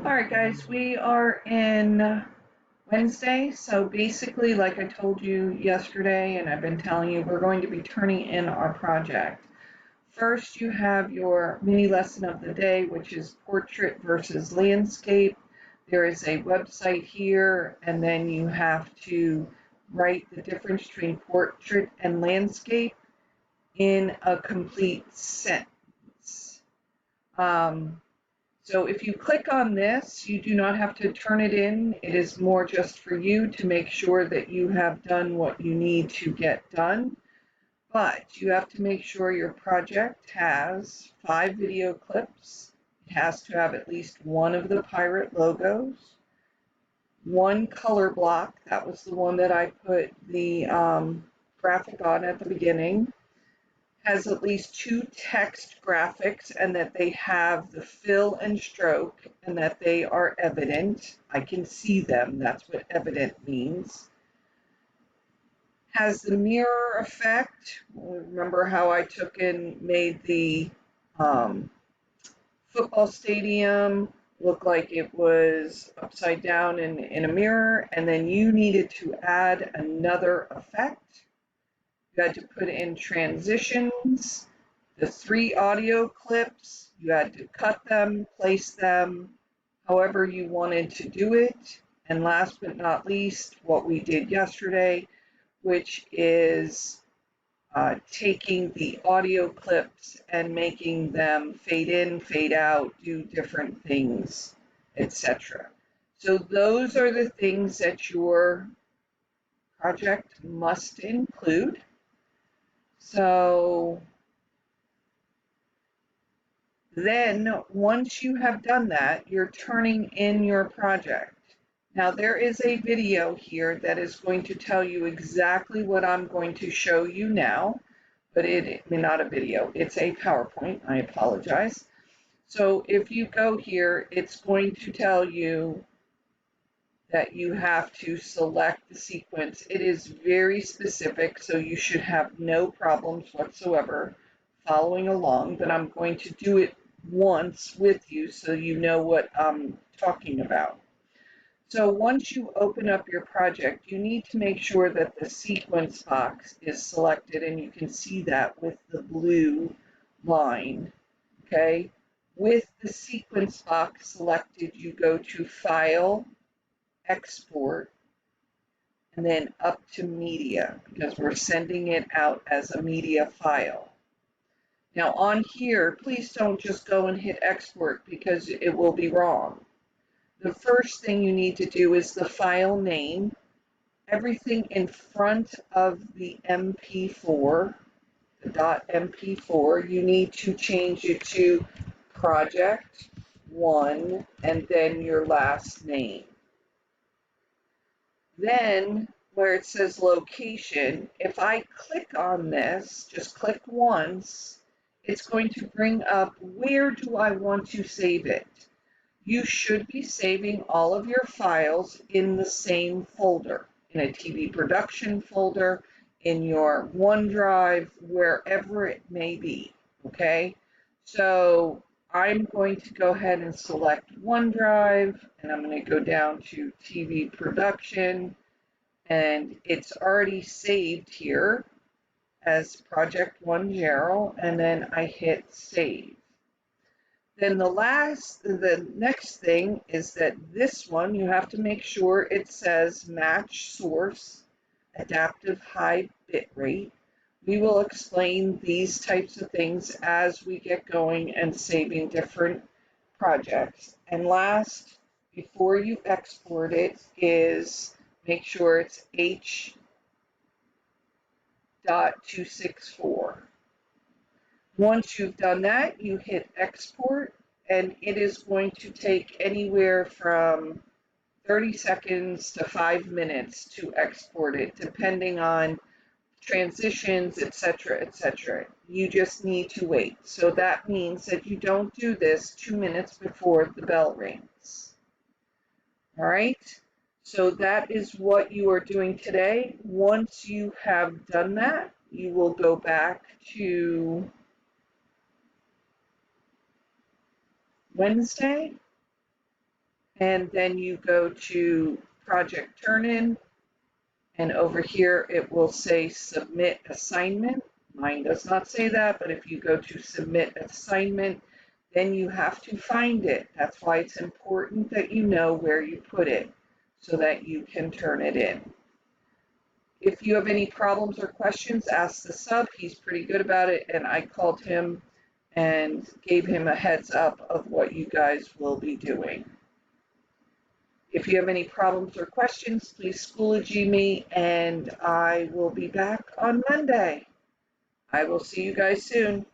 All right, guys, we are in Wednesday. So basically, like I told you yesterday, and I've been telling you, we're going to be turning in our project. First, you have your mini lesson of the day, which is portrait versus landscape. There is a website here, and then you have to write the difference between portrait and landscape in a complete sentence. Um, So if you click on this, you do not have to turn it in. It is more just for you to make sure that you have done what you need to get done. But you have to make sure your project has 5 video clips. It has to have at least one of the pirate logos, one color block. That was the one that I put the graphic on at the beginning, has at least 2 text graphics, and that they have the fill and stroke and that they are evident. I can see them. That's what evident means. Has the mirror effect. Remember how I took and made the um, football stadium look like it was upside down in a mirror, and then you needed to add another effect. You had to put in transitions, the 3 audio clips, you had to cut them, place them, however you wanted to do it. And last but not least, what we did yesterday, which is taking the audio clips and making them fade in, fade out, do different things, etc. So those are the things that your project must include. So then once you have done that, you're turning in your project. Now there is a video here that is going to tell you exactly what I'm going to show you now, but not a video, it's a PowerPoint, I apologize. So if you go here, it's going to tell you that you have to select the sequence. It is very specific, so you should have no problems whatsoever following along, but I'm going to do it once with you so you know what I'm talking about. So once you open up your project, you need to make sure that the sequence box is selected, and you can see that with the blue line, okay? With the sequence box selected, you go to File, Export, and then up to Media, because we're sending it out as a media file. Now on here, please don't just go and hit export because it will be wrong. The first thing you need to do is the file name. Everything in front of the MP4, the .mp4, you need to change it to project 1 and then your last name. Then where it says location, if I click on this, just click once, it's going to bring up where do I want to save it. You should be saving all of your files in the same folder, in a TV production folder, in your OneDrive, wherever it may be, okay? So I'm going to go ahead and select OneDrive, and I'm going to go down to TV production, and it's already saved here as Project One Gerald, and then I hit save. Then the next thing is that this one, you have to make sure it says match source, adaptive high bit rate. We will explain these types of things as we get going and saving different projects. And last, before you export it, is make sure it's H.264. Once you've done that, you hit export, and it is going to take anywhere from 30 seconds to 5 minutes to export it, depending on transitions, etc., etc. You just need to wait. So that means that you don't do this 2 minutes before the bell rings. All right? So that is what you are doing today. Once you have done that, you will go back to Wednesday, and then you go to Project Turn-In, and over here it will say Submit Assignment. Mine does not say that, but if you go to Submit Assignment, then you have to find it. That's why it's important that you know where you put it so that you can turn it in. If you have any problems or questions, ask the sub. He's pretty good about it, and I called him and gave him a heads up of what you guys will be doing. If you have any problems or questions, please Schoology me, and I will be back on Monday. I will see you guys soon.